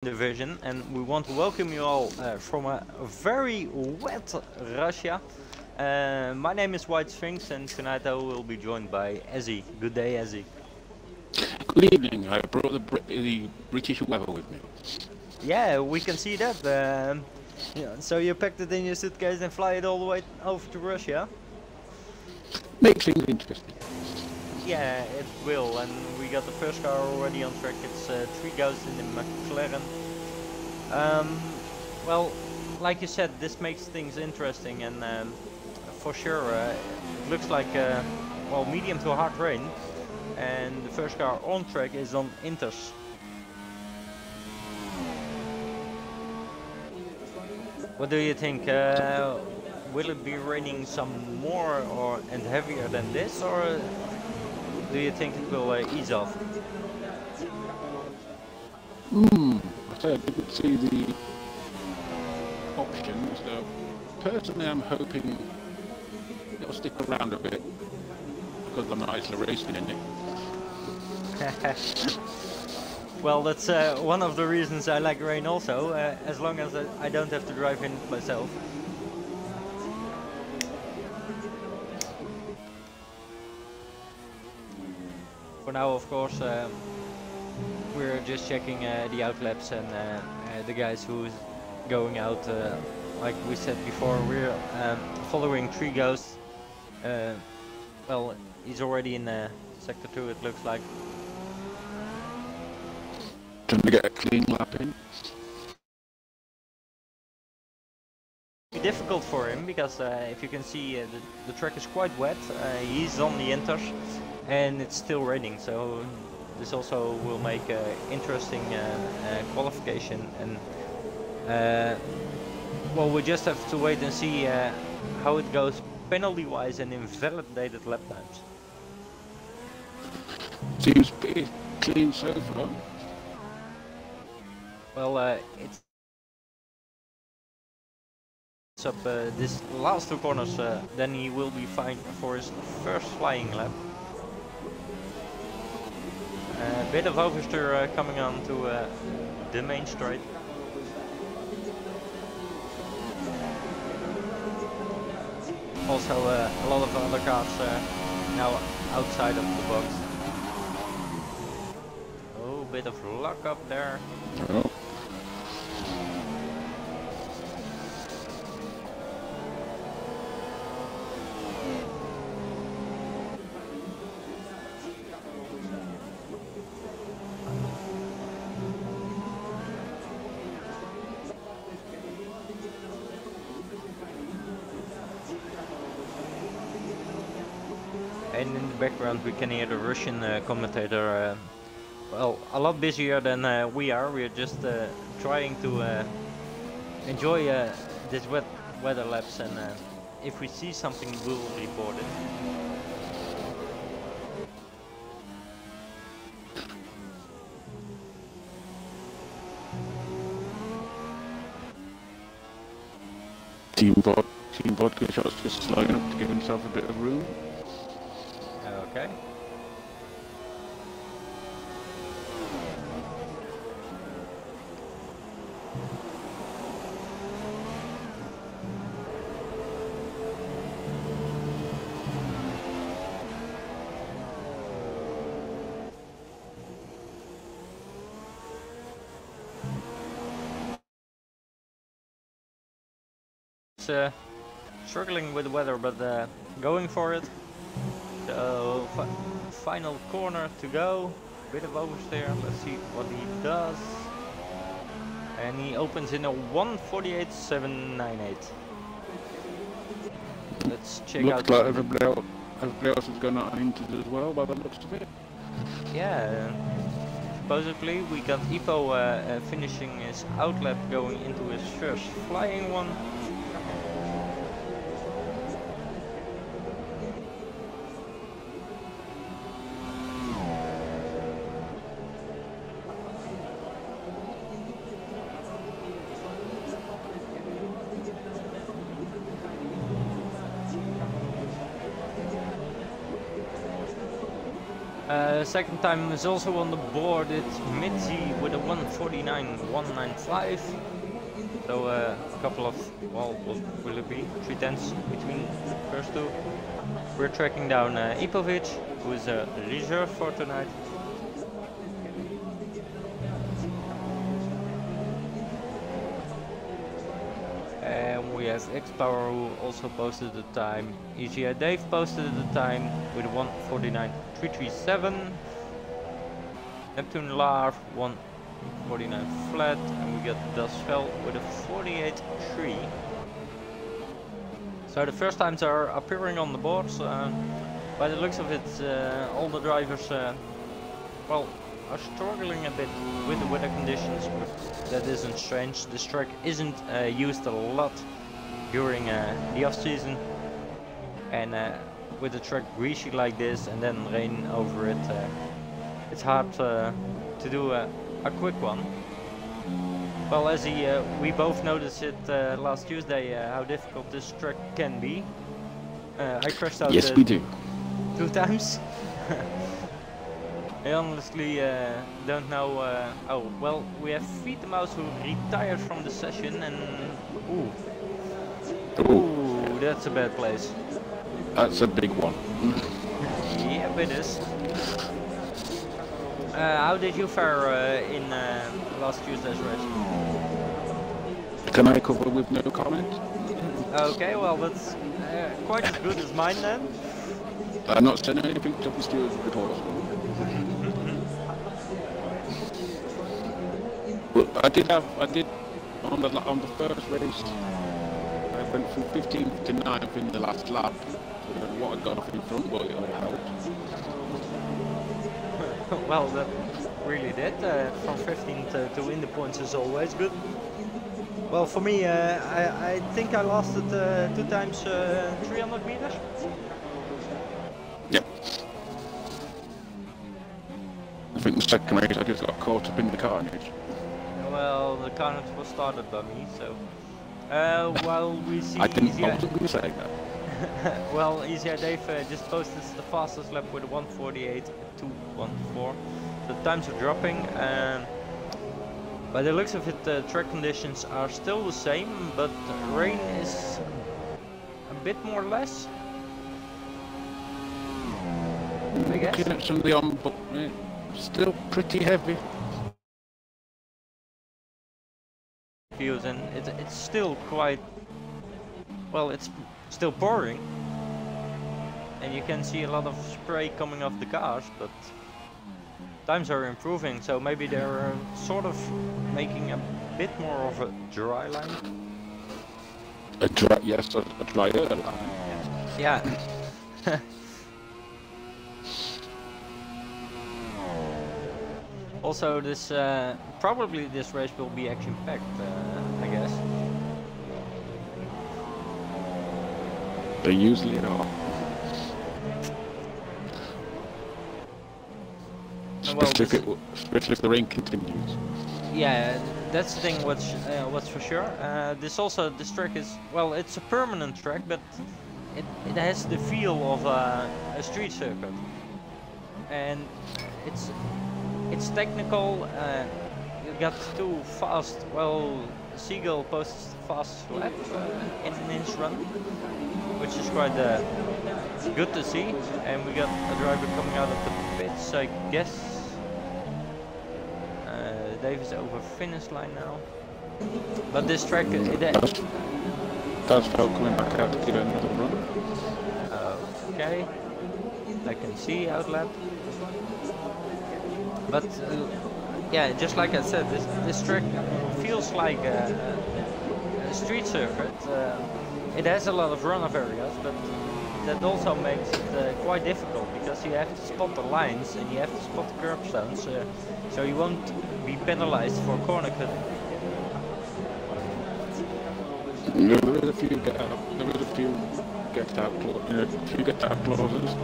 division, and we want to welcome you all from a very wet Russia. My name is White Sphinx, and tonight I will be joined by Ezzy. Good day, Ezzy. Good evening. I brought the British weather with me. Yeah, we can see that. Yeah, so you packed it in your suitcase and fly it all the way over to Russia? Makes things interesting. Yeah, it will, and we got the first car already on track. It's Three Ghosts in the McLaren. Well, like you said, this makes things interesting, and for sure, it looks like well, medium to hard rain, and the first car on track is on Inters. What do you think? Will it be raining some more and heavier than this, or do you think it will ease off? I say I didn't see the options. Personally, I'm hoping it'll stick around a bit because I'm actually racing in it. Well, that's one of the reasons I like rain also, as long as I don't have to drive in it myself. For now, of course, we're just checking the outlaps and the guys who's going out. Like we said before, we're following Three Ghosts. Well, he's already in Sector 2, it looks like. Trying to get a clean lap in. Be difficult for him because if you can see, the track is quite wet. He's on the Inters, and it's still raining, so this also will make interesting qualification. And well, we just have to wait and see how it goes penalty-wise and invalidated lap times. Seems pretty clean so far. Well, it's up this last two corners, then he will be fine for his first flying lap. A bit of oversteer coming on to the main straight. Also a lot of other cars now outside of the box. Oh, bit of luck up there. Oh. And in the background we can hear the Russian commentator, well, a lot busier than we are. We're just trying to enjoy this weather lapse, and if we see something we'll report it. Team Vodka Shot's just slowing up to give himself a bit of room. Okay. Struggling with the weather, but going for it. So final corner to go. Bit of oversteer. Let's see what he does. And he opens in a 1:48.798. Let's check out. Looks like everybody else has gone out into as well by the looks of it. Yeah. Supposedly we got Ipo finishing his outlap, going into his first flying one. Second time is also on the board. It's Mitzi with a 149.195. So a couple of, well, what will it be? 3/10 between the first two. We're tracking down Ipovic, who is a reserve for tonight. And we have X-Power, who also posted the time. EGI Dave posted the time with a 149.337. Neptune Larv 149 flat, and we got Dasvel with a 48.3. So the first times are appearing on the boards. By the looks of it, all the drivers, well, are struggling a bit with the weather conditions, but that isn't strange. This track isn't used a lot during the off season, and with the track greasy like this and then rain over it, it's hard to do a quick one. Well, as we both noticed it last Tuesday, how difficult this track can be. I crashed out. Yes, we do. 2 times. I honestly don't know. Oh, well, we have Feed the Mouse who retired from the session, and ooh, that's a bad place. That's a big one. Yep, it is. How did you fare in last Tuesday's race? Can I cover with no comment? Okay, well, that's quite as good as mine then. I'm not saying anything to the stewards report. Well, I did on the first race. I went from 15th to 9th in the last lap. What I got off in front, but it all helped. Well, that really did. From 15th to win the points is always good. Well, for me, I think I lost it 2 times 300 meters. Yep. I think the second race I just got caught up in the carnage. Well, the carnage was started by me, so... while we see... I wasn't going to say that. Well, Easy Dave just posted the fastest lap with 148.214. The times are dropping. By the looks of it, the track conditions are still the same, but rain is a bit more or less. I guess. Looking at some of the on, but still pretty heavy. And it's still quite, well, it's still pouring, and you can see a lot of spray coming off the cars, but times are improving, so maybe they're sort of making a bit more of a dry line. Yes, a drier line. Yeah. Also, this probably this race will be action-packed, I guess. They usually are. Especially if the rain continues. Yeah, that's the thing. What's for sure. This track is, well, it's a permanent track, but it has the feel of a street circuit, and it's technical. You got 2 fast. Well, Seagull posts the fastest lap in an inch run, which is quite good to see. And we got a driver coming out of the pits, I guess. Dave is over finish line now. But this track, That's Phil coming back out to give it another run. Okay, I can see outlap. But yeah, just like I said, this track feels like a street circuit. It has a lot of runoff areas, but that also makes it quite difficult, because you have to spot the lines and you have to spot the curbstones, so you won't be penalized for corner cutting. There is a few get out clauses.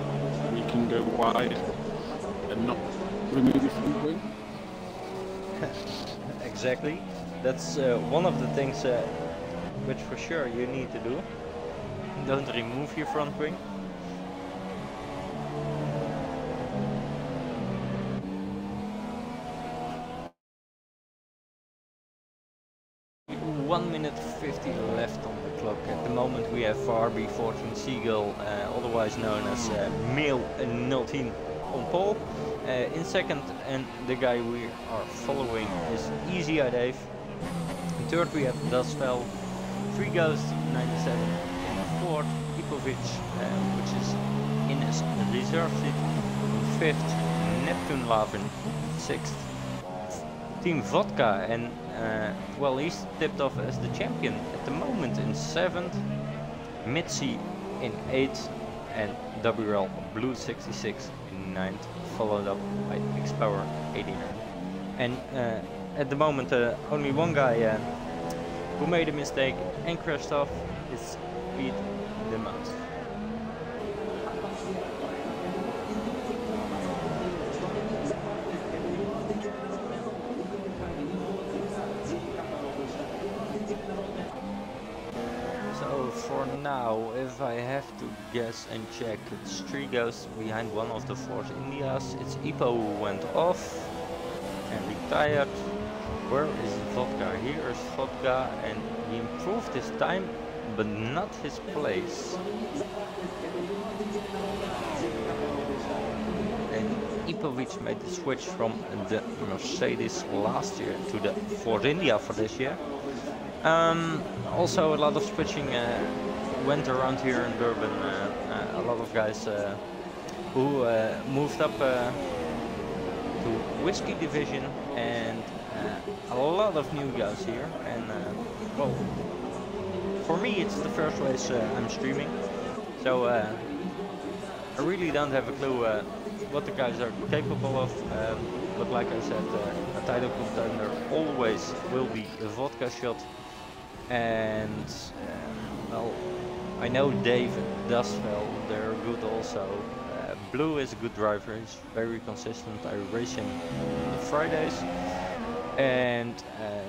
We can go wide and not remove your front wing. Exactly. That's one of the things which for sure you need to do. Don't remove your front wing. 1 minute 50 left on the clock. At the moment we have RB14 Seagull, otherwise known as Male 010 on pole. In second, and the guy we are following is Easy Dave. In third we have Dasvel, 3 Ghost 97. In fourth, Ipovic, which is in his reserve seat. In fifth, Neptune Lavin. Sixth, Team Vodka, and well, he's tipped off as the champion at the moment. In seventh, Mitzi in eighth, and WL Blue 66 in ninth, followed up by X-Power 89. And at the moment, only one guy who made a mistake and crashed off is Pete the Mouse. So for now, if I have to guess and check, it's 3 Ghosts behind one of the Force Indias. It's Ipo who went off and retired. Where is Vodka? Here is Vodka, and he improved his time, but not his place. And Ipovic made the switch from the Mercedes last year to the Ford India for this year. Also a lot of switching went around here in Bourban. A lot of guys who moved up to Whisky division, and a lot of new guys here. And well, for me it's the first race I'm streaming, so I really don't have a clue what the guys are capable of. But like I said, a title contender always will be a Vodka shot. And well, I know Dave does well, they're good also. Blue is a good driver, he's very consistent. I race him on Fridays. And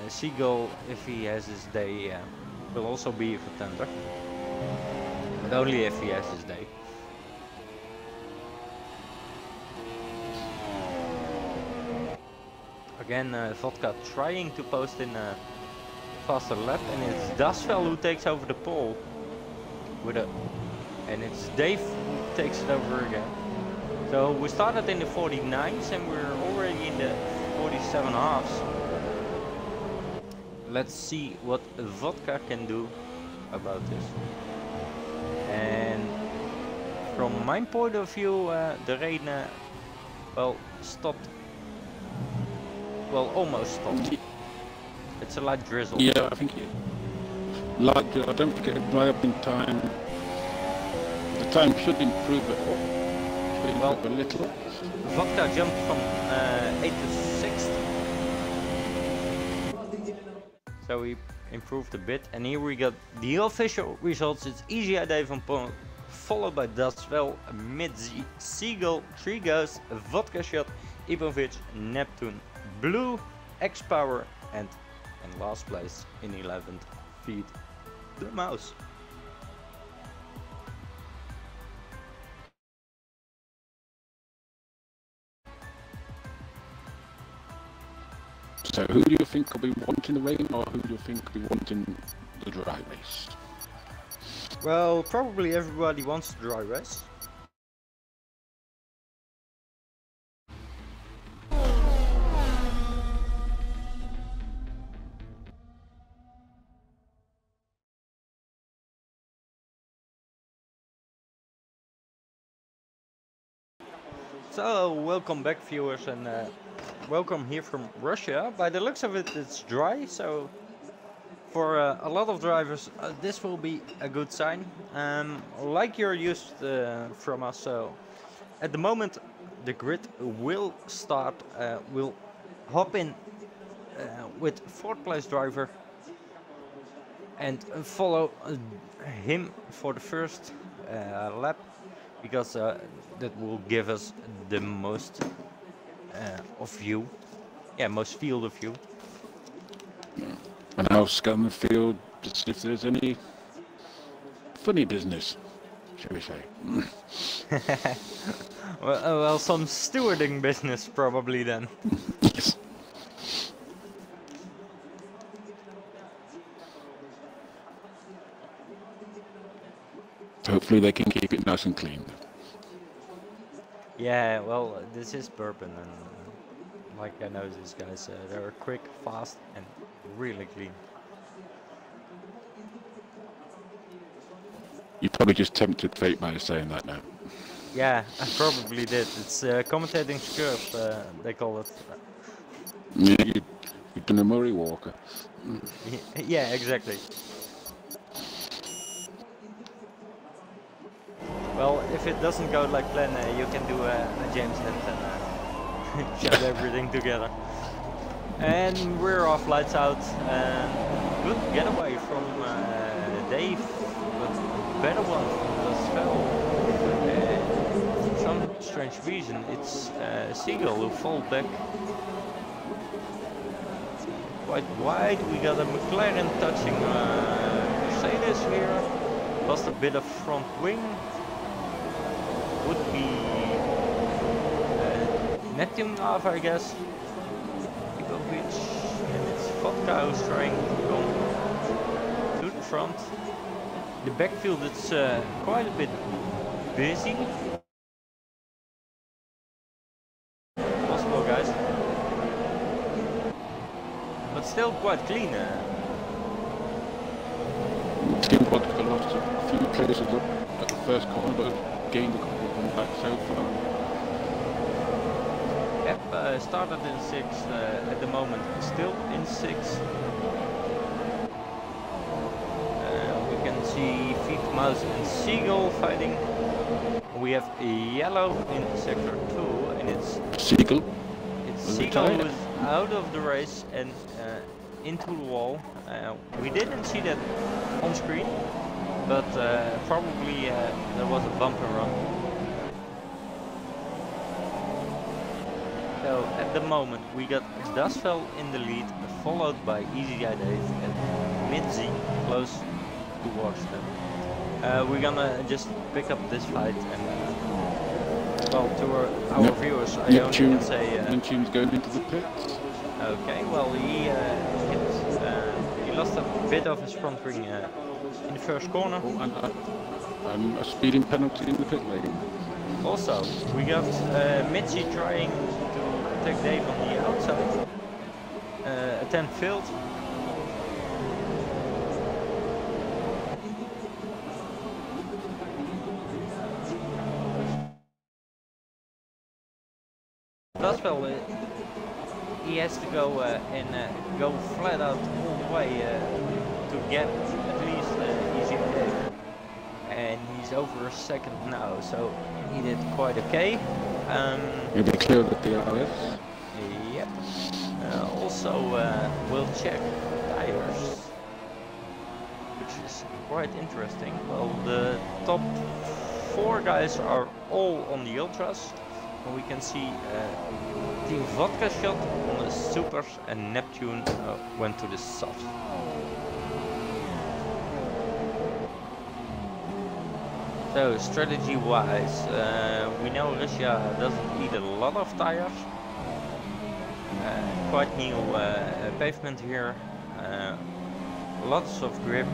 Seagull, if he has his day, will also be a contender, but only if he has his day. Again, Vodka trying to post in a faster lap, and it's Dasvel who takes over the pole with and it's Dave who takes it over again. So we started in the 49s and we're already in the 47 halves. Let's see what Vodka can do about this. And from my point of view, the rain well stopped. Well, almost stopped. It's a light drizzle. Yeah, I think light. I don't think it'll dry up in time. The time should improve a little. Vodka jumped from 8th to 6th. So he improved a bit, and here we got the official results. It's Easy Dave on pole, followed by Dasvel, Mitzi, Seagull, 3 Ghosts, Vodka Shot, Ipovic, Neptune, Blue, X-Power, and in last place in 11th, Feed the Mouse. So who do you think will be wanting the rain, or who do you think will be wanting the dry race? Well, probably everybody wants the dry race. So, welcome back viewers, and welcome here from Russia. By the looks of it, it's dry, so for a lot of drivers this will be a good sign. Like you're used from us, so at the moment the grid will start, we'll hop in with 4th place driver and follow him for the first lap, because that will give us the most of view, most field of view. And I'll scan the field to see if there's any funny business, shall we say. well, some stewarding business probably then. Yes. Hopefully they can keep it nice and clean. Yeah, well, this is Bourban, and like I know these guys, they're quick, fast, and really clean. You probably just tempted fate by saying that now. Yeah, I probably did. It's commentating curve, they call it. Yeah, you've done a Murray Walker. Yeah, exactly. Well, if it doesn't go like plan, you can do a James Hunt and shut everything together. And we're off, lights out. Good getaway from Dave, but better one from Lasvel. For some strange reason, it's Seagull who fall back quite wide. We got a McLaren touching Mercedes here. Lost a bit of front wing. Would be Neptune Nav, I guess. And it's Vodka who's trying to come to the front. The backfield is quite a bit busy. Possible, guys. But still quite clean. Team Vodka lost a few places up at the first corner, but gained a couple of them back so far. Yep, started in 6th, at the moment still in 6th. We can see Feet, Mouse and Seagull fighting. We have a yellow in sector 2, and it's Seagull. It's Seagull who is out of the race and into the wall. We didn't see that on screen, but probably there was a bumper run. So at the moment we got Dasvel in the lead, followed by Easy Guy Dave and Mitzi close towards them. We're gonna just pick up this fight and well, to our viewers, I only can say Neptune's going into the pits. Okay, well he lost a bit of his front wing in the first corner. Oh, and a speeding penalty in the pit lane. Also, we got Mitzi trying to attack Dave on the outside. Attempt failed. Dasvel, he has to go and go flat out all the way to get at least Easy Dave. And he's over a second now, so he did quite okay. Maybe clear the DRS. Yep. Also, we'll check tires, which is quite interesting. Well, the top 4 guys are all on the ultras. And we can see Team Vodka shot on the supers, and Neptune went to the soft. So strategy-wise, we know Russia doesn't eat a lot of tires. Quite new pavement here, lots of grip.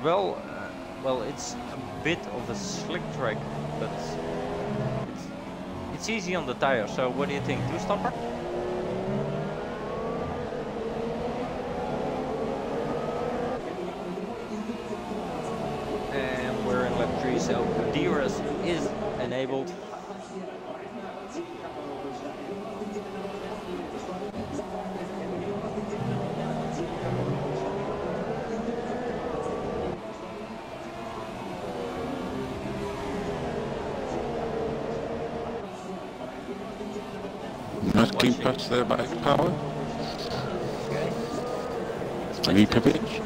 Well, it's a bit of a slick track, but it's easy on the tire. So what do you think? Two-stopper? And we're in lap 3, so DRS is enabled. Nice clean pass there by Power. Okay. Lipovic.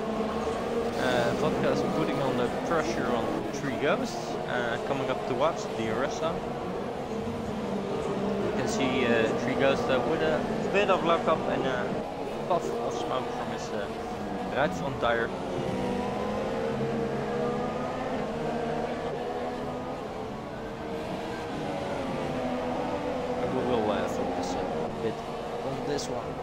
Vodka is putting on the pressure on 3 Ghosts, coming up towards the Aresta. You can see 3 Ghosts with a bit of lock up and a puff of smoke from his right front tire. And we will focus a bit on this one.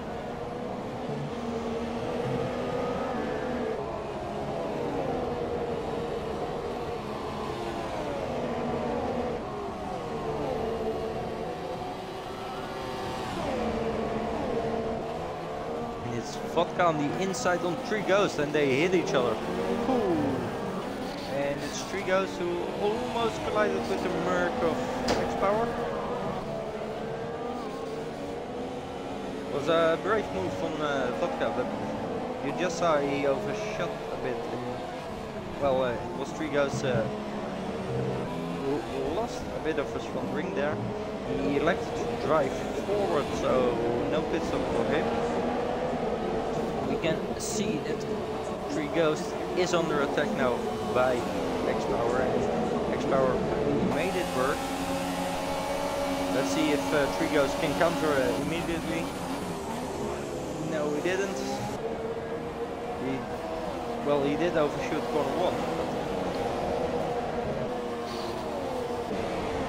it's Vodka on the inside on Three Ghosts, and they hit each other. Ooh. And it's Three Ghosts who almost collided with the Merc of X-Power. It was a brave move from Vodka, but you just saw he overshot a bit. Well, it was Three Ghosts who lost a bit of his front wing there. He elected to drive forward, so no pit stop for him. We can see that Three Ghosts is under attack now by X-Power, and X-Power made it work. Let's see if Three Ghosts can counter immediately. No, he didn't. Well, he did overshoot corner 1.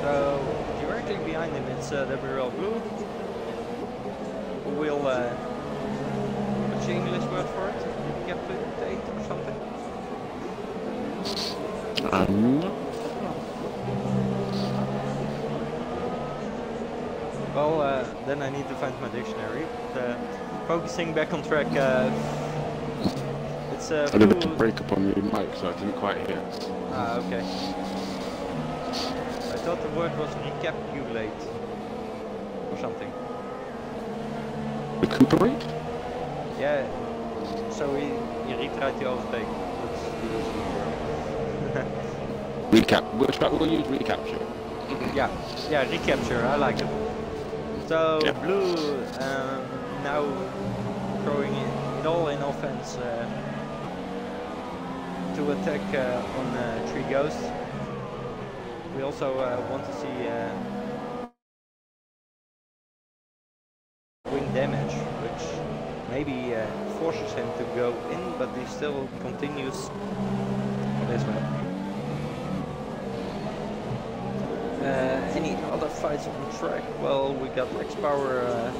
So, directly behind him it's WRL Blue, who will, what's the English word for it? Decapitate or something? Well, then I need to find my dictionary. But, focusing back on track, it's I did a break up on the mic, so I didn't quite hear. Ah, okay. I thought the word was recapitulate or something. Recuperate? Yeah. So he retried the overtake. We'll use recapture. Yeah, recapture. I like it. So yeah. Blue now throwing it all in offense to attack on Three Ghosts. We also want to see wing damage, which maybe forces him to go in, but he still continues this way. Any other fights on track? Well, we got X-Power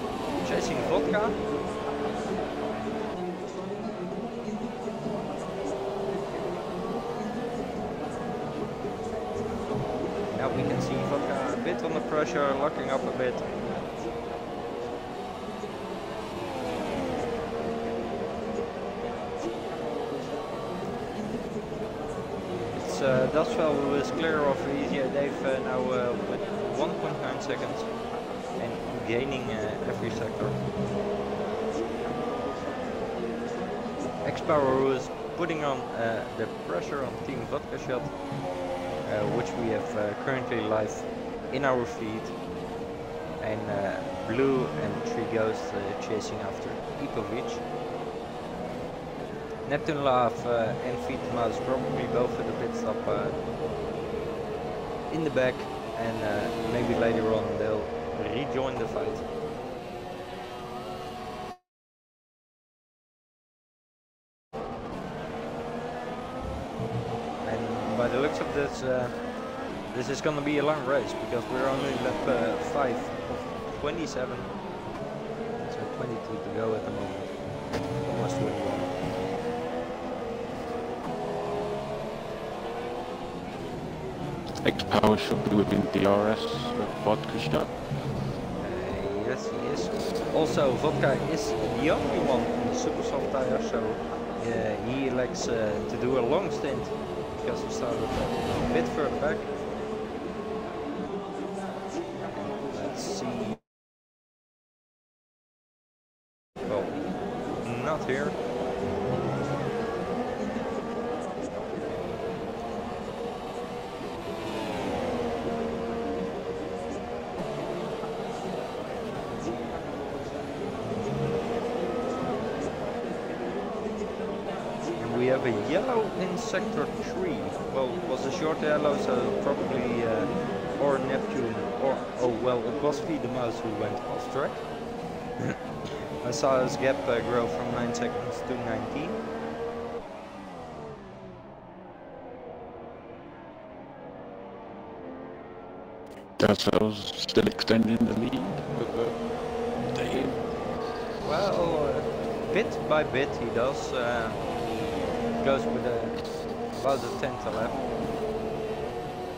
chasing Vodka. Now we can see Vodka a bit under pressure, locking up a bit. It's Dutchwell who is clear of Easy Dave now with 1.9 seconds and gaining every sector. X-Power who is putting on the pressure on Team Vodka Shot, which we have currently live in our feed, and Blue and Three Ghosts chasing after Ipovic. Neptune Love and Feed the Mouse probably both at the pit stop in the back, and maybe later on they'll rejoin the fight. And by the looks of this, this is going to be a long race because we're only lap 5 of 27, so 22 to go at the moment, almost 21. X-Power should be within DRS with Vodka Shot. Yes, he is. Also, Vodka is the only one on the super soft tire, so he elects to do a long stint because he started a bit further back. Let's see. Well, not here. We have a yellow in sector 3. Well, it was a short yellow, so probably or Neptune, or oh well, it was Feed the Mouse who went off track. I saw his gap grow from 9 seconds to 19. Darcel's still extending the lead with Dave. Well, bit by bit he does. Goes with about a tenth left.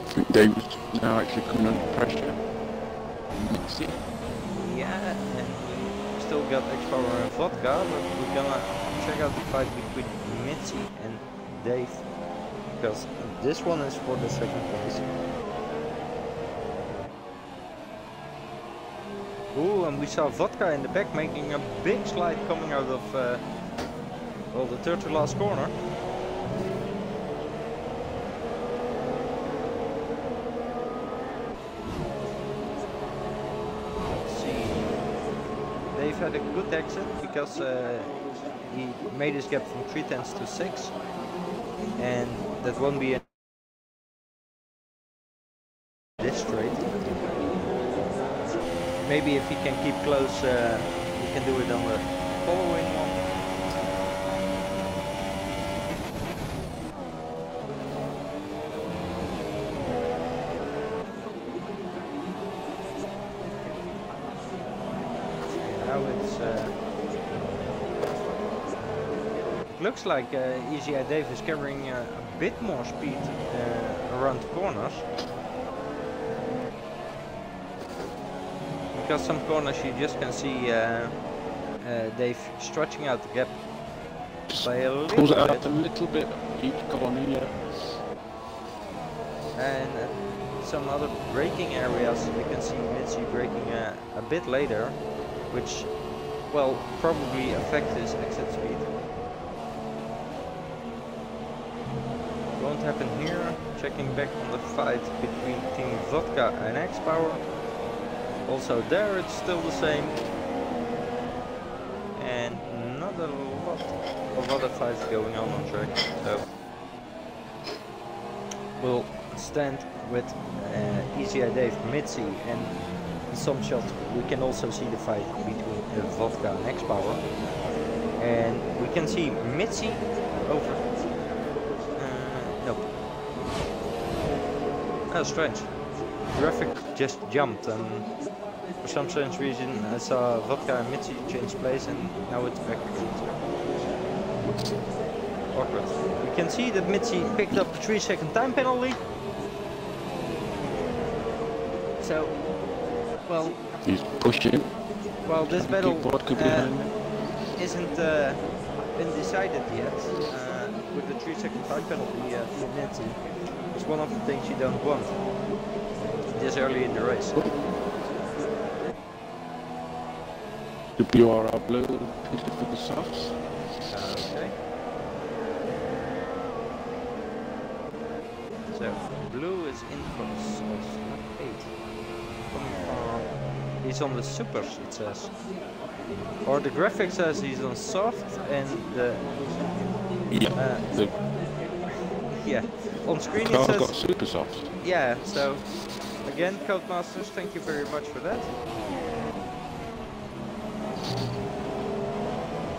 I think Dave's now actually coming under pressure. Mixy. Yeah, and still got X-Power and Vodka, but we're gonna check out the fight between Mitzi and Dave, because this one is for the second place. Ooh, and we saw Vodka in the back making a big slide coming out of well, the third to last corner. Let's see. Dave had a good exit because he made his gap from 3/10 to 6, and that won't be this straight. Maybe if he can keep close, he can do it on the following one. Now it's looks like Easy Eye Dave is carrying a bit more speed around the corners. Because some corners you just can see Dave stretching out the gap by a little Pulls it bit. out a little bit each corner, yeah. And some other braking areas you can see Mitzi braking a bit later, which will probably affect his exit speed. Won't happen here. Checking back on the fight between Team Vodka and X-Power. Also there it's still the same, and not a lot of other fights going on track, so we'll stand with Easy Eye Dave, Mitzi, and in some shots we can also see the fight between Vodka and X-Power, and we can see Mitzi over, nope, oh strange, graphic just jumped and for some strange reason I saw Vodka and Mitzi change place and now it's back again. Awkward. We can see that Mitzi picked up a 3-second time penalty. So, well... He's pushing. Well, this battle isn't been decided yet with the 3-second time penalty for Mitzi. It's one of the things you don't want this early in the race. WRR blue, pitted for the softs. Okay. So, blue is in for the softs, not 8. Coming from... He's on the supers, it says. Or the graphic says he's on soft and the... yeah, on screen it says... got super soft. Yeah, so... Again, Codemasters, thank you very much for that.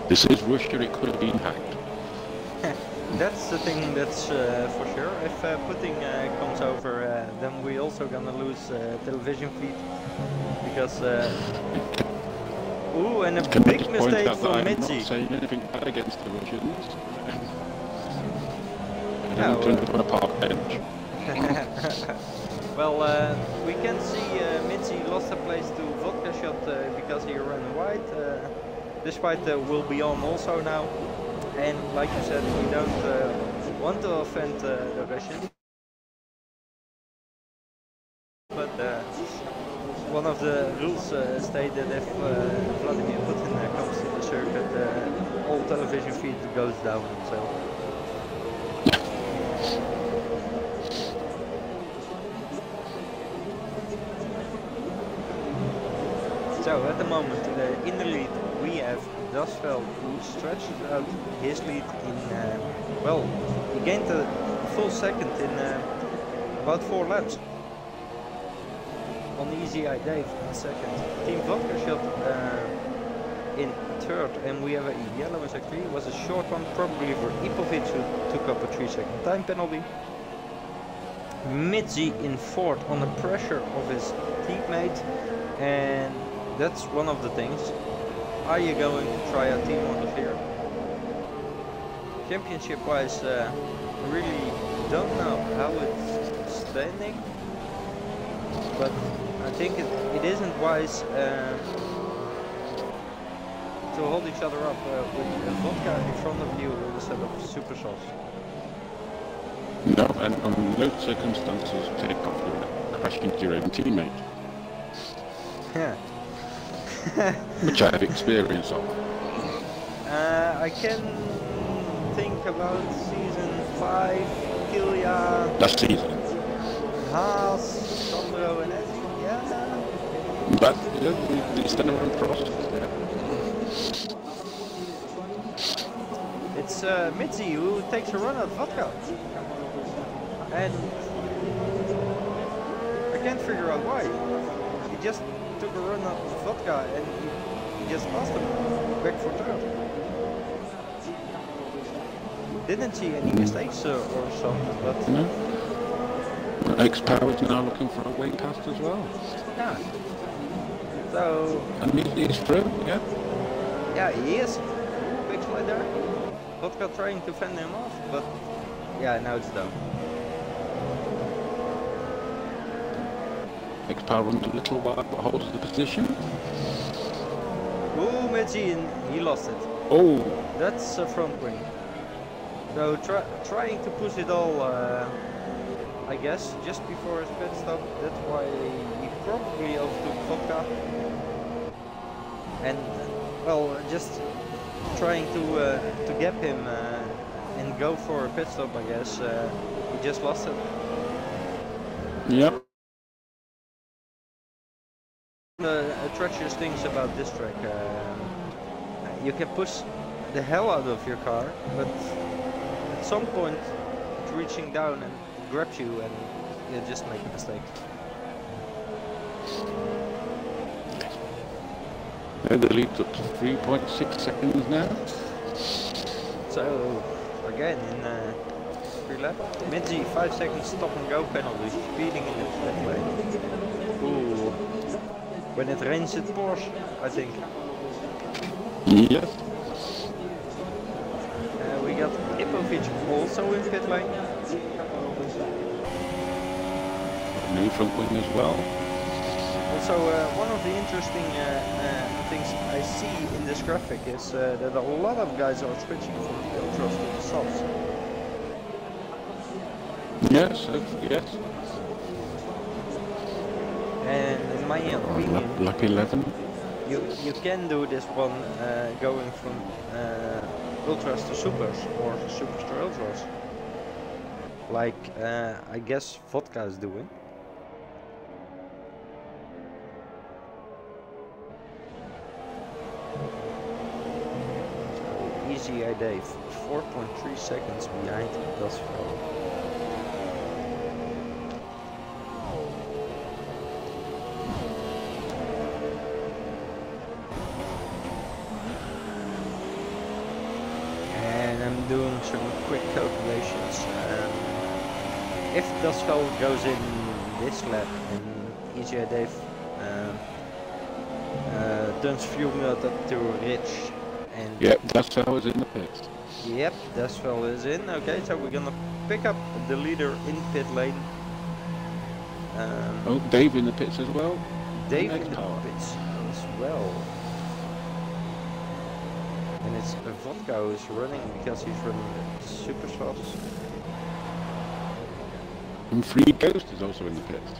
This is Russia, it could have been hacked. That's the thing, that's for sure. If Putin comes over, then we also gonna lose television feed. Because... ooh, and a big mistake from Mitzi. I'm not saying anything bad against the Russians. No, turn into a park bench. well, we can see Mitzi lost a place to Vodka shot because he ran wide. This fight will be on also now, and like you said, we don't want to offend the Russians, but one of the rules state that if Vladimir Putin comes to the circuit, all television feed goes down. So at the moment, in the lead, we have Dasveld, who stretches out his lead in, well, he gained a full second in about 4 laps. On Easy Eye Dave in second. Team Vodka shot in third, and we have a yellow as actually. It was a short one, probably for Ipovic, who took up a 3-second time penalty. Mitzi in fourth on the pressure of his teammate, and that's one of the things. Are you going to try a team model here? Championship wise, really don't know how it's standing, but I think it isn't wise to hold each other up with vodka in front of you instead of super sauce. No, and on no circumstances take off your crash into your own teammate. Yeah. Which I have experience of. I can think about season 5, Kilja, Last season. Haas, Sandro and Ezzy, yeah. But the standard process. It's Mitzi who takes a run at vodka. And I can't figure out why. He just took a run at vodka and he just lost him back for third. Didn't see any mistakes or something, but... No. X-Power is now looking for a way past as well. Yeah. So... And he's through, yeah? Yeah, he is. Big slide there. Vodka trying to fend him off, but... Yeah, now it's done. X-Power runs a little while but holds the position. Ooh, Mitzi, and he lost it. Oh! That's a front wing. So trying to push it all, I guess, just before his pit stop. That's why he probably overtook Vodka. And, well, just trying to gap him and go for a pit stop, I guess. He just lost it. Yep. The treacherous things about this track, you can push the hell out of your car, but at some point it's reaching down and grabs you and you just make a mistake. The lead's up to 3.6 seconds now. So again in pre-lap, Mitzi 5 seconds stop and go penalty, speeding in the pit lane. Ooh, when it rains it pours, I think. Yes. We got Ipovic also in pit lane. New front wing as well. Also, one of the interesting things I see in this graphic is that a lot of guys are switching from the ultras to the softs. Yes, yes. And in my opinion, Lap 11. you can do this one going from ultras to supers or supers to ultras, like I guess Vodka is doing. Easy Dave, 4.3 seconds behind Dusville. And I'm doing some quick calculations. If Dusville goes in this lap and Easy Dave turns fuel mode up to rich. And yep, Dasville is in the pits. Yep, Dasville is in. Okay, so we're gonna pick up the leader in pit lane. Oh, Dave in the pits as well. Dave in the pits as well. And it's Vodka who's running because he's running the super softs. And Free Ghost is also in the pits.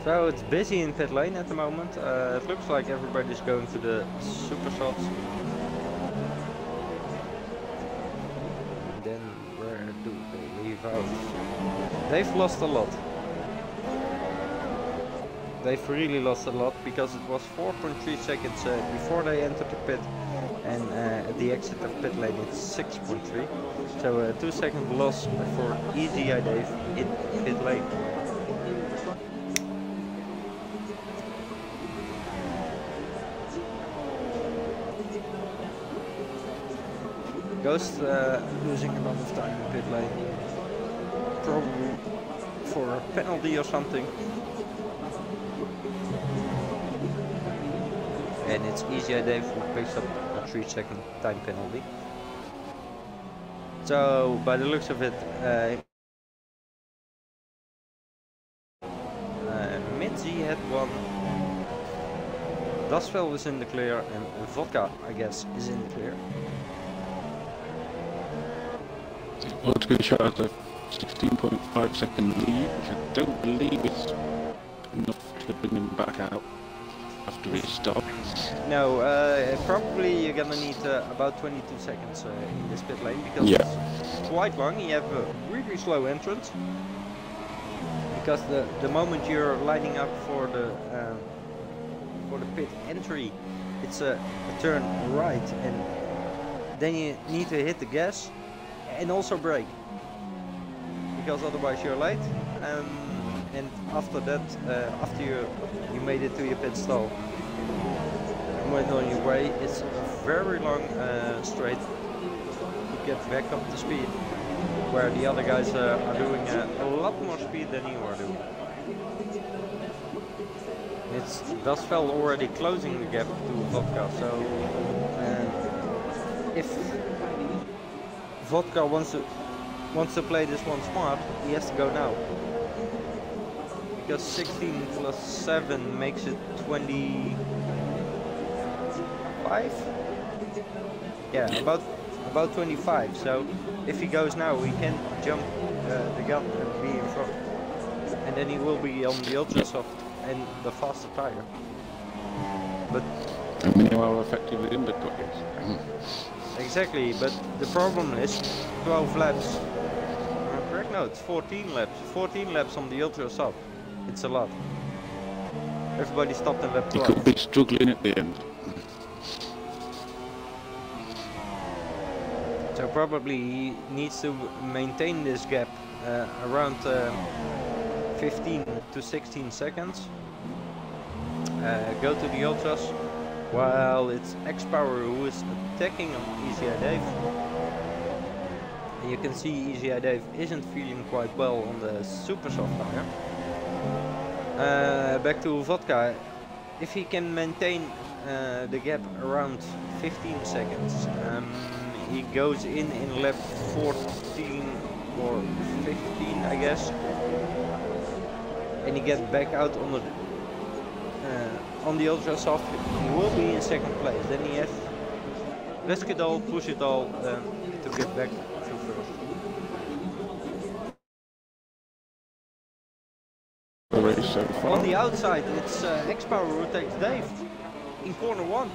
So it's busy in pit lane at the moment. It looks like everybody's going to the super softs. Then where do they leave out? They've lost a lot. They've really lost a lot because it was 4.3 seconds before they entered the pit, and at the exit of pit lane it's 6.3. So a 2 second loss for Easy Dave in pit lane. Ghost losing a lot of time in pit lane, probably for a penalty or something. And it's Easy Dave who picks up a 3 second time penalty. So by the looks of it, Mitzi had one, Dasvel is in the clear, and Vodka, I guess, is in the clear. Vodka has a 16.5 second lead, which I don't believe is enough to bring him back out after he stops. No, probably you're gonna need about 22 seconds in this pit lane, because it's quite long. You have a really slow entrance, because the moment you're lining up for the pit entry, it's a turn right, and then you need to hit the gas and also brake, because otherwise you're late. And after that, after you made it to your pit stall and went on your way, it's a very long straight to get back up to speed, where the other guys are doing a lot more speed than you are doing. It's Dasvel already closing the gap to Vodka, so if Vodka wants to play this one smart, he has to go now, because 16 plus 7 makes it 25. Yeah, about 25. So if he goes now, he can jump the gun and be in front, and then he will be on the ultra soft and the faster tire. But I mean, how effective the undercut is. Exactly, but the problem is 12 laps. Correct? No, it's 14 laps. 14 laps on the ultra soft. It's a lot. Everybody stopped in lap 12. He could be struggling at the end. So probably he needs to maintain this gap around 15 to 16 seconds. Go to the ultras, while it's X-Power who is attacking on Easy Dave. And you can see Easy Dave isn't feeling quite well on the super soft tire. Back to Vodka. If he can maintain the gap around 15 seconds, he goes in lap 14 or 15, I guess, and he gets back out on the ultra soft. He will be in second place. Then he has risk it all, push it all to get back to first. So far. On the outside, it's X-Power who takes Dave in corner 1.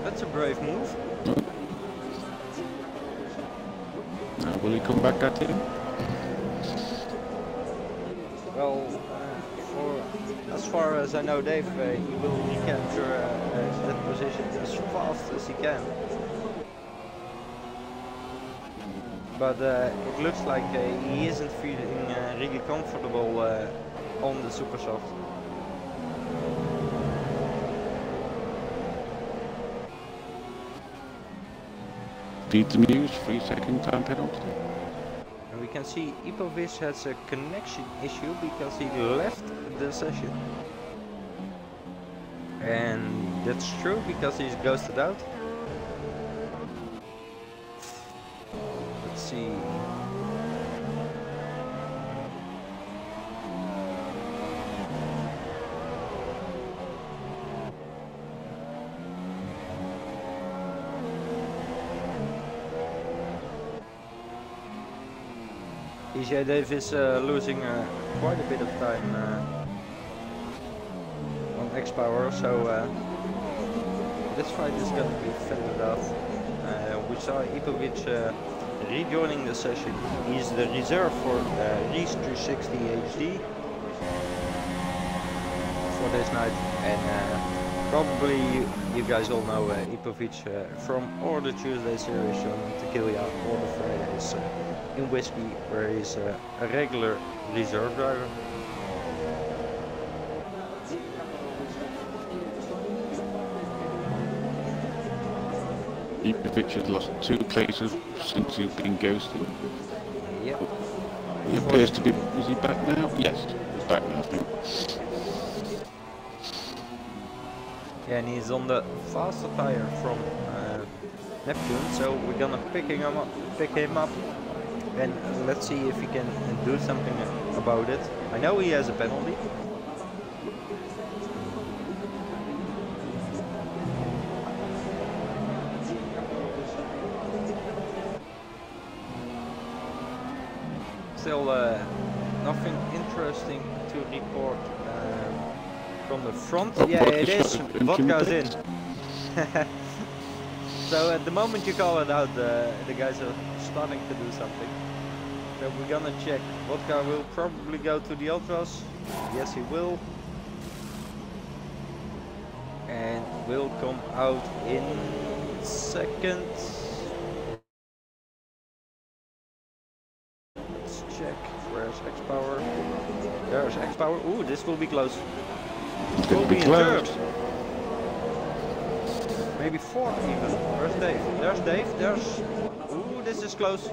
That's a brave move. Now, will he come back at him? Well, as far as I know, Dave, he will recapture that position as fast as he can. But it looks like he isn't feeling really comfortable on the super soft. Beat the news, 3-second time penalty. And we can see Ipovic has a connection issue because he left the session. And that's true because he's ghosted out. Let's see. EJ Dave is losing quite a bit of time on X-Power, so this fight is going to be fended off. We saw Ipovic rejoining the session. He's the reserve for Reese 360 HD for this night, and probably you guys all know Ipovic from or the Tuesday series on Tequila or the Fridays in Whisky, where he's a regular reserve driver. Ipovic has lost 2 places since he's been ghosted. Yep. He appears to be... Is he back now? Yes, he's back now, I think. Yeah, and he's on the faster tire from Neptune, so we're gonna pick him up, and let's see if he can do something about it. I know he has a penalty, Still nothing interesting to report from the front. Yeah, it is. Vodka's in. So at the moment you call it out, the guys are starting to do something. So we're gonna check. Vodka will probably go to the ultras. Yes, he will. And will come out in second. Let's check. Where's X-Power? There's X-Power. Ooh, this will be close. It will be in third. Maybe fourth even. Where's Dave? There's Dave. There's... Ooh, this is close.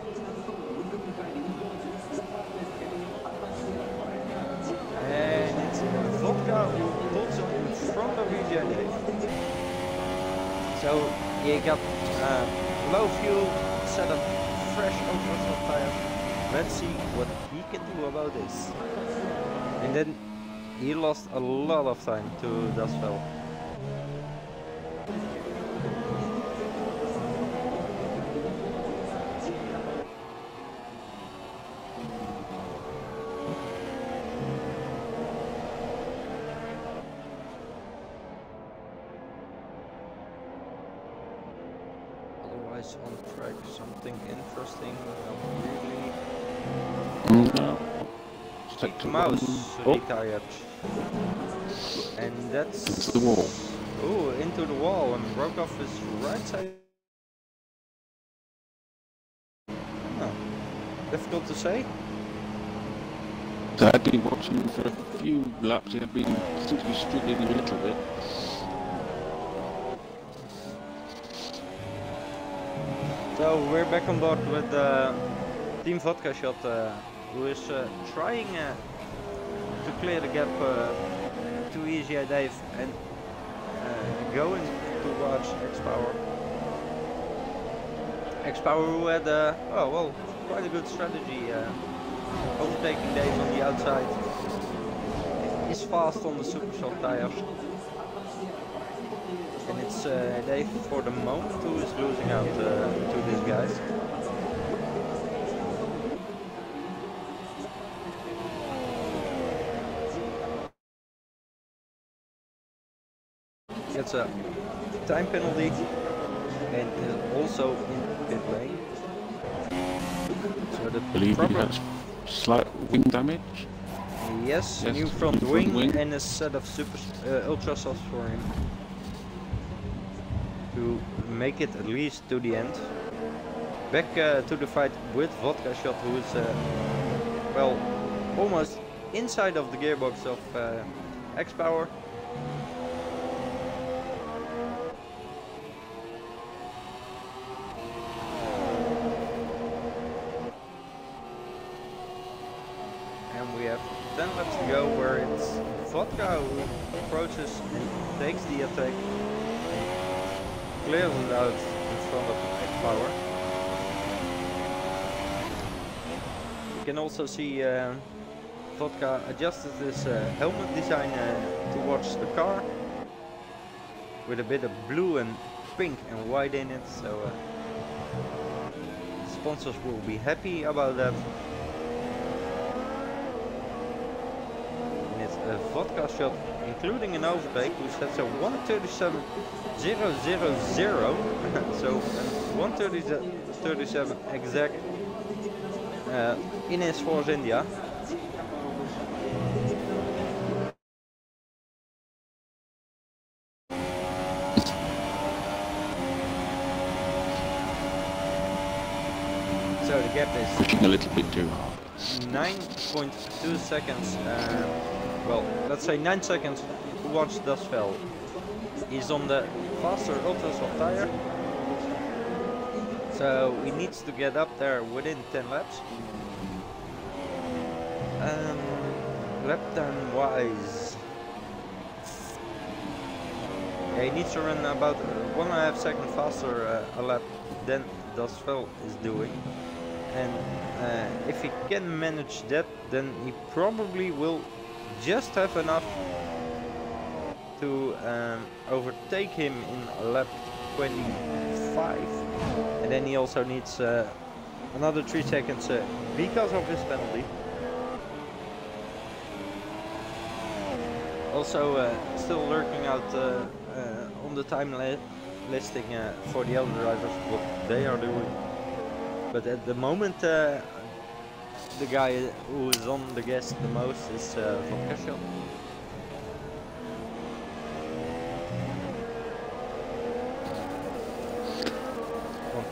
And it's Vodka who pulls up in front of EJ Dave. So you got low fuel, set up fresh ultra tires. Let's see what he can do about this. And then he lost a lot of time to Dasvel. Otherwise on track, something interesting, not really. No. Mouse retired. And that's the wall. Ooh, into the wall and broke off his right side. Oh, difficult to say. So I've been watching for a few laps. I've been seems to be struggling a little bit. So we're back on board with Team Vodka Shot, who is trying to clear the gap to EGI Dave and going towards X-Power. X-Power who had oh well, quite a good strategy, overtaking Dave on the outside. He's fast on the super soft tires. And it's Dave for the moment who is losing out to these guys. Gets a time penalty and is also in pit lane. So the I believe he has slight wing damage. Yes, new front wing and a set of super ultra softs for him to make it at least to the end. Back to the fight with Vodka Shot, who is well, almost inside of the gearbox of X-Power. And we have 10 laps to go, where it's Vodka who approaches and takes the attack, clears it out in front of X-Power. You can also see Vodka adjusted his helmet design towards the car with a bit of blue and pink and white in it, so sponsors will be happy about that. And it's a Vodka Shot including an overtake, who sets a 1:37.000, so 1:37 exact in his Force India. So the gap is Pushing a little bit too hard. 9.2 seconds. Well, let's say 9 seconds towards Dasvel. He's on the faster ultra soft tire, so he needs to get up there within 10 laps. Lap time wise, yeah, he needs to run about 1.5 seconds faster a lap than Dasvel is doing. And if he can manage that, then he probably will just have enough to overtake him in lap 25. And then he also needs another 3 seconds because of his penalty. Also, still lurking out on the time listing for the other drivers what they are doing. But at the moment, the guy who is on the gas the most is Vodka.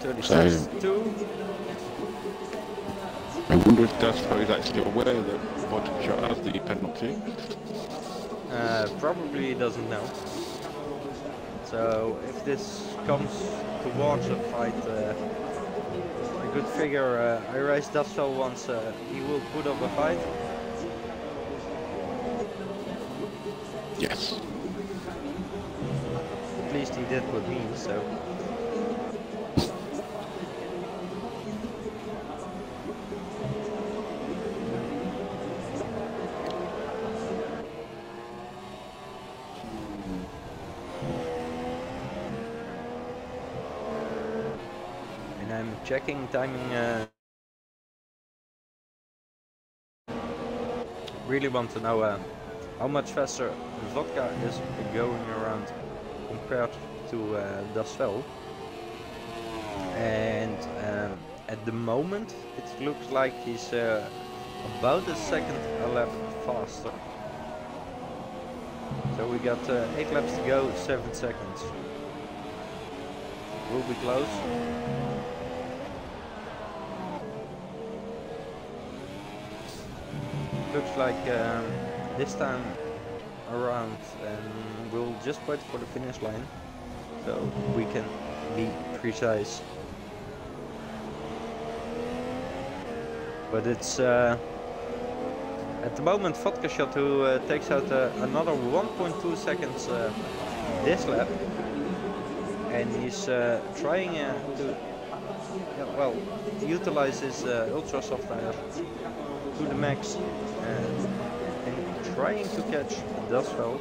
136.2. I wonder if Daspo is actually aware that Vodka has the penalty. Probably doesn't know. So if this comes towards a fight, a good figure, I raced Daspo once, he will put up a fight. Yes. At least he did with me, so. And I'm checking timing. Really want to know how much faster Vodka is going around compared to Dasvel. And at the moment it looks like he's about a second a lap faster. So we got 8 laps to go, 7 seconds. Will be close. Looks like this time around we'll just wait for the finish line so we can be precise. But it's at the moment Vodka Shot who takes out another 1.2 seconds this lap, and he's trying to utilize his ultra soft tire to the max and trying to catch Dasvel.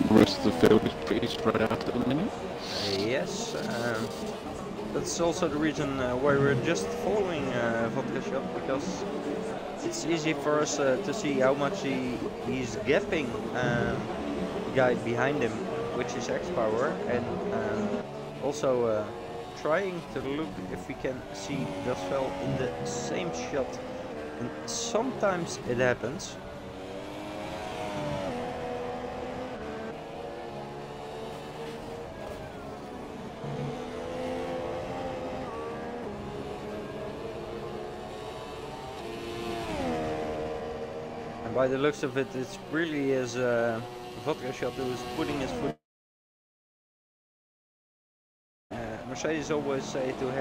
The rest of the field is pretty spread out at the minute. Yes, that's also the reason why we're just following Vodka Shot, because it's easy for us to see how much he's gapping the guy behind him, which is X-Power, and also trying to look if we can see Dasvel in the same shot, and sometimes it happens. And by the looks of it, it really is Vodka Shot who is putting his foot. Mercedes always say to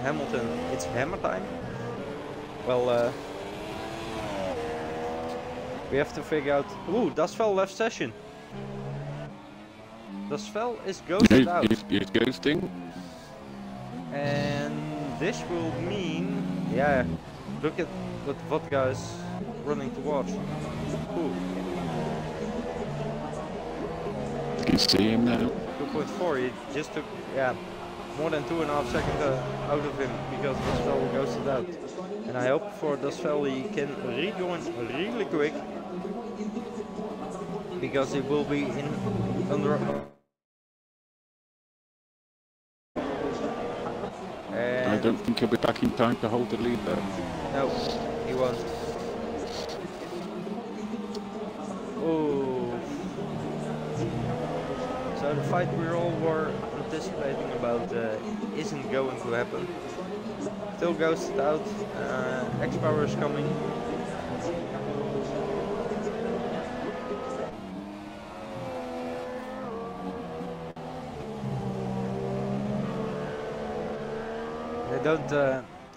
Hamilton, it's hammer time. Well, we have to figure out. Ooh, Dasvel left session. Dasvel is ghosted out. He's ghosting. And this will mean, yeah, look at what Vodka is running towards. Ooh. You can see him now. 2.4, he just took, yeah, more than 2.5 seconds out of him because Dasvel ghosted out. And I hope for Dasvel he can rejoin really quick, because he will be in under. And I don't think he'll be back in time to hold the lead though. no, he won't. Oh. So the fight we all were anticipating about isn't going to happen. Still ghosted out. X-Power is coming.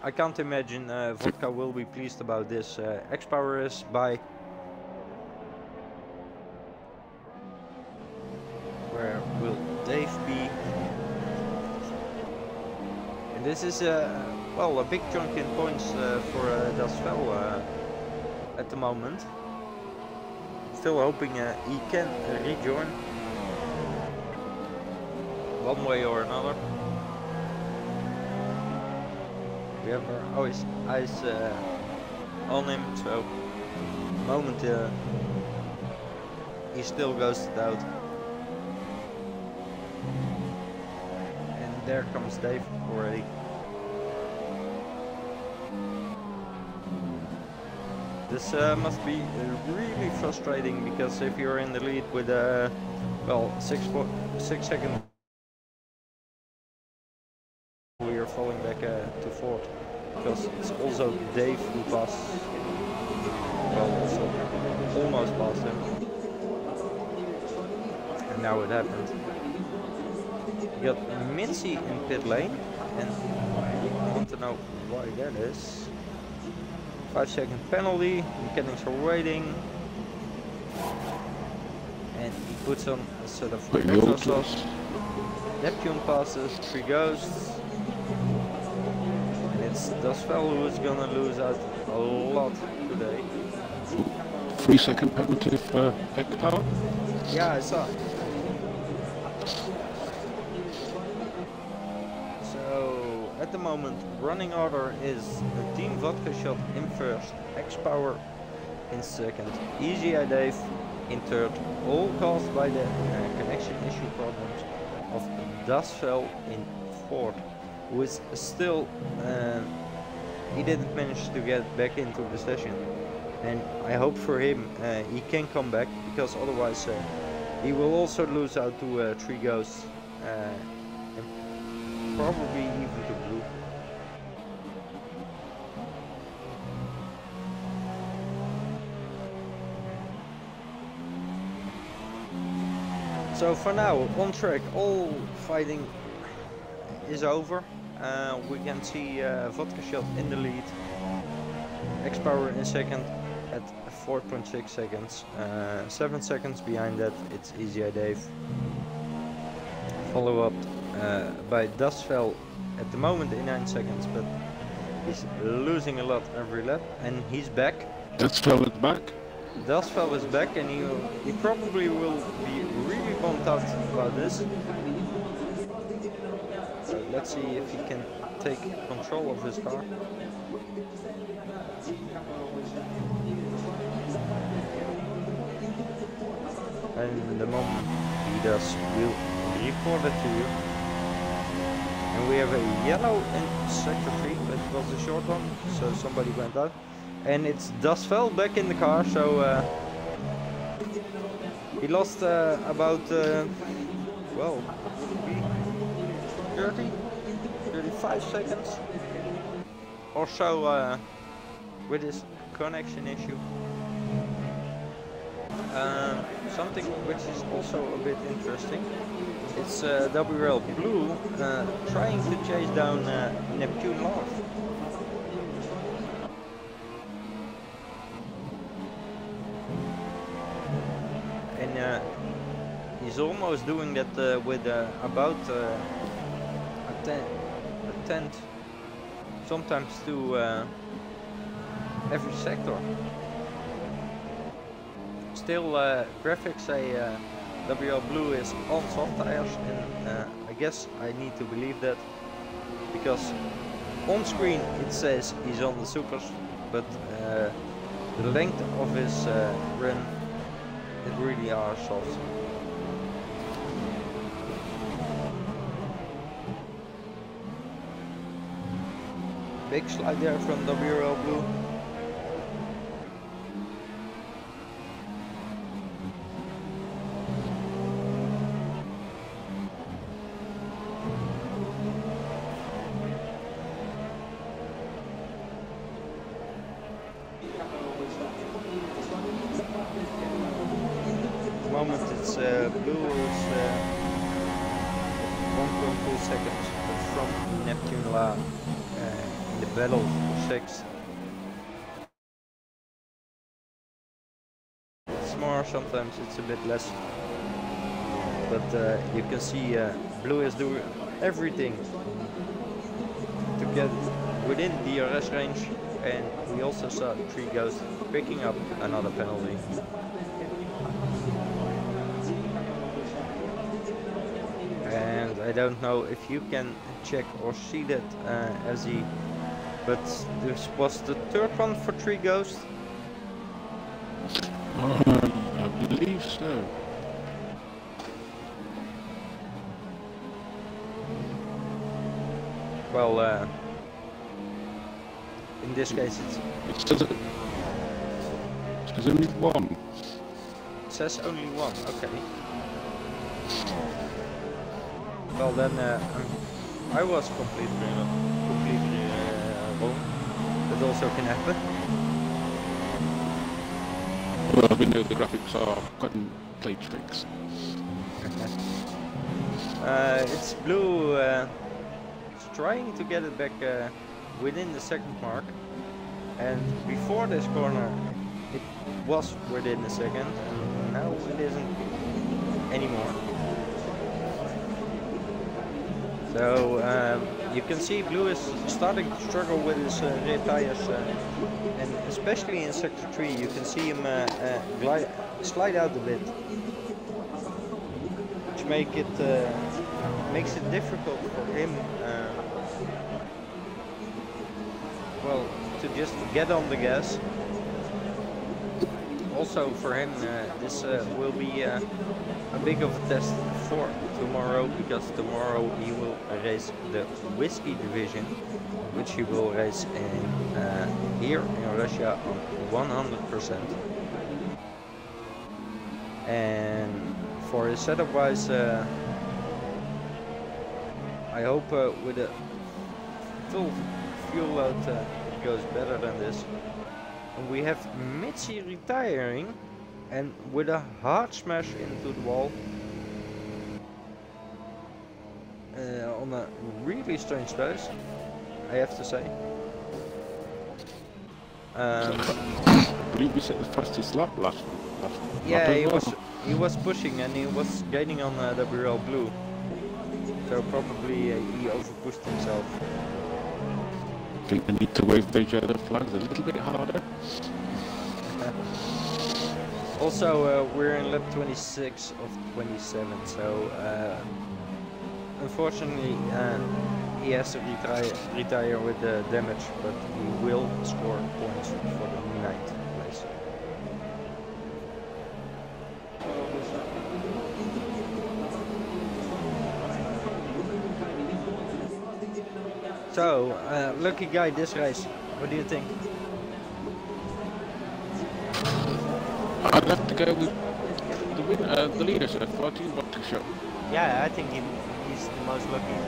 I can't imagine Vodka will be pleased about this. X-Power is by. Where will Dave be? And this is well, a big chunk in points for Dasvel at the moment. Still hoping he can rejoin one way or another. We have our eyes on him, so the moment he still ghosted out. And there comes Dave already. This must be really frustrating, because if you're in the lead with well, 6 seconds, we are falling back to fourth, because it's also Dave who passed, well, also almost passed him, and now it happened. We got Mitzi in pit lane, and I want to know why that is. 5-second penalty, mechanics are waiting, and he puts on a set of exhaust. Neptune passes, 3 ghosts, and it's Dasvel who is gonna lose out a lot today. 3-second penalty for Egg Power. Yeah, I saw. At the moment, running order is Team Vodka Shot in first, X-Power in second, Easy Eye Dave in third, all caused by the connection issue problems of Dasvel in fourth, who is still, he didn't manage to get back into the session, and I hope for him he can come back, because otherwise he will also lose out to 3 ghosts, and probably even to blue. So for now, on track, all fighting is over. We can see Vodka Shot in the lead, X-Power in second at 4.6 seconds. 7 seconds behind that, it's Easy Eye Dave. Follow up by Dasvel at the moment in 9 seconds, but he's losing a lot every lap, and he's back. Dasvel is back. Dasvel is back, and he probably will be really bummed out about this. So let's see if he can take control of his car. And the moment he does, we'll report it to you. And we have a yellow in sector 3, but it was a short one, so somebody went out. And it's Dasvel back in the car, so he lost about, well, 35 seconds or so with his connection issue. Something which is also a bit interesting, it's WRL Blue trying to chase down Neptune Love. And he's almost doing that with about a tenth, sometimes to every sector. Still, graphics say WL Blue is on soft tires, and I guess I need to believe that, because on screen it says he's on the supers, but the length of his run, it really are soft. Big slide there from WRL Blue. Moment it's Blue is 1.2 seconds from Neptune La in the battle for 6th. It's more, sometimes it's a bit less, but you can see Blue is doing everything to get within DRS range, and we also saw 3 Ghosts picking up another penalty. And I don't know if you can check or see that as he But this was the third one for 3 Ghosts. I believe so. Well, in this case It says only one. it says only one, okay. Well then, I was completely wrong. That also can happen. Well, we know the graphics are quite play tricks. It's blue. It's trying to get it back within the second mark, and before this corner it was within the second, and now it isn't anymore. So you can see blue is starting to struggle with his rear tires, and especially in sector 3 you can see him slide out a bit, which makes it difficult for him well, to just get on the gas. Also for him this will be a big of a test for tomorrow, because tomorrow he will race the Whisky division, which he will race in here in Russia on 100%. And for his setup wise, I hope with a full fuel load it goes better than this. And we have Mitzi retiring, and with a hard smash into the wall on a really strange place, I have to say. I believe we set the fastest lap last yeah, lap. he was pushing and he was gaining on WL Blue, so probably he overpushed himself. I think they need to wave those yellow flags a little bit harder. Also, we're in lap 26 of 27, so unfortunately he has to retire with the damage, but he will score points for the 9th place. So, lucky guy this race, what do you think? I'd have to go with the winner, the leader so far. Do you want to show? Yeah, I think he's the most lucky.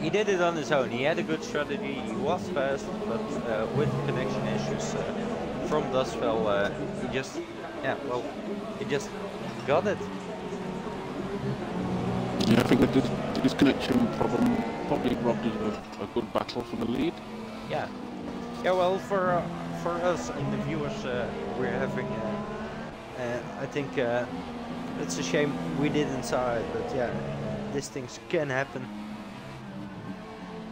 He did it on his own. He had a good strategy. He was fast, but with connection issues from Dustfell, he just got it. Yeah, I think that the disconnection problem probably robbed us of a good battle for the lead. Yeah. Yeah. Well, for us and the viewers, we're having. I think it's a shame we didn't saw it, but yeah, these things can happen.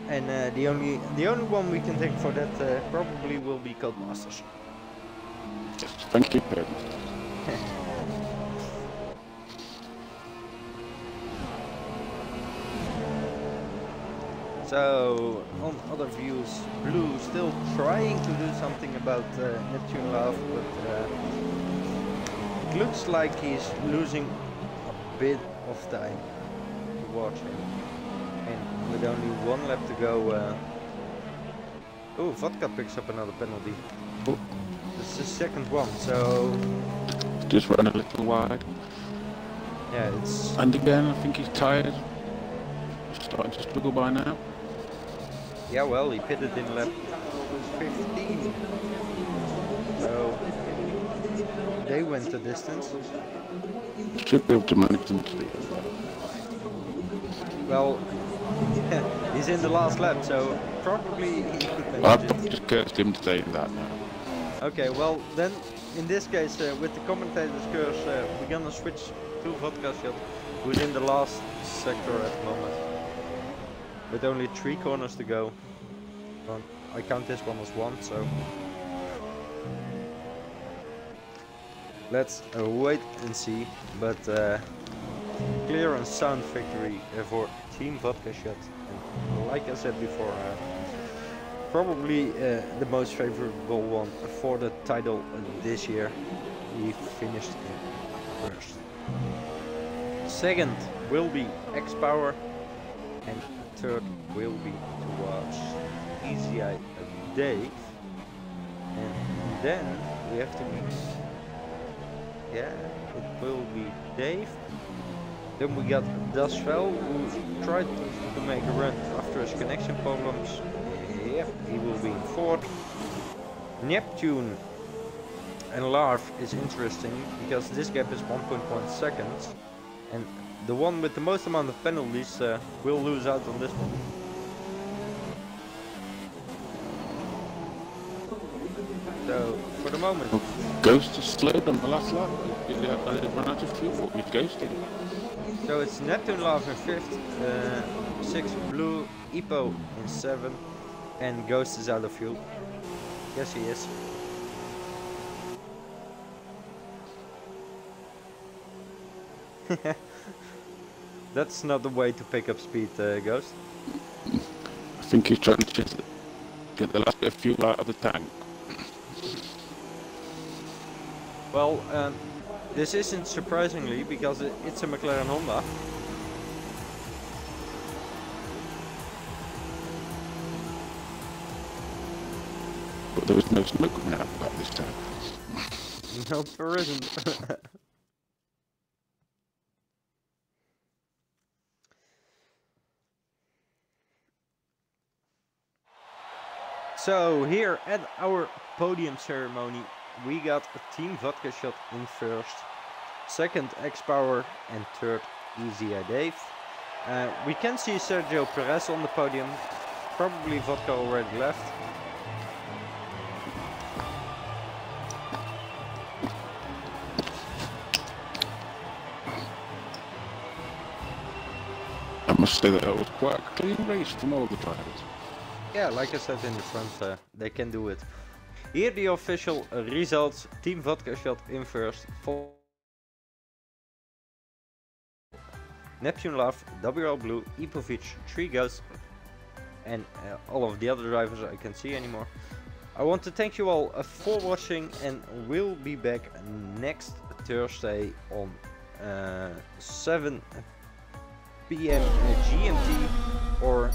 And the only one we can take for that probably will be Codemasters. Yes, thank you. So on other views, Blue still trying to do something about Neptune Love, but it looks like he's losing a bit of time towards him. And with only 1 lap to go, oh, Vodka picks up another penalty. Oh. It's the second one, so Just run a little wide. yeah, it's. And again, I think he's tired. Starting to struggle by now. Yeah, well, he pitted in lap 15. So they went the distance. Should be able to manage them to do. Well, he's in the last lap, so probably he could manage I've it. just cursed him to saying that now. Okay, well then, in this case, with the commentator's curse, we're gonna switch to Vodka Shot, who's in the last sector at the moment, with only 3 corners to go. Well, I count this one as 1, so let's wait and see. But clear and sound victory for Team Vodka Shot. And like I said before, probably the most favorable one for the title this year. He finished in first. Second will be X-Power, and third will be towards Easy Eye Dave. And then we have to meet, yeah, it will be Dave. Then we got Dasvel, who tried to make a run after his connection problems. Yep, he will be in fourth. Neptune and Larv is interesting because this gap is 1.1 seconds, and the one with the most amount of penalties will lose out on this one. So for the moment, Ghost is slowed on the last lap. It ran out of fuel. It ghosted. so it's Neptune Larv in fifth, 6th Blue, Ipo in 7th, and Ghost is out of fuel. Yes, he is. That's not the way to pick up speed, Ghost. I think he's trying to just get the last bit of fuel out of the tank. Well, this isn't surprisingly because it's a McLaren Honda. But there was no smoke coming out of the back this time. Nope, there isn't. So here at our podium ceremony, we got a Team Vodka Shot in first, second X-Power, and third Easy Eye Dave. We can see Sergio Perez on the podium. Probably Vodka already left. I must say that it was quite a clean race from all the drivers. Yeah, like I said in the front, they can do it. Here the official results. Team Vodka Shot in first. Neptune Love, WL Blue, Ipovic, 3 Ghosts, and all of the other drivers I can't see anymore. I want to thank you all for watching, and we'll be back next Thursday on 7 PM GMT or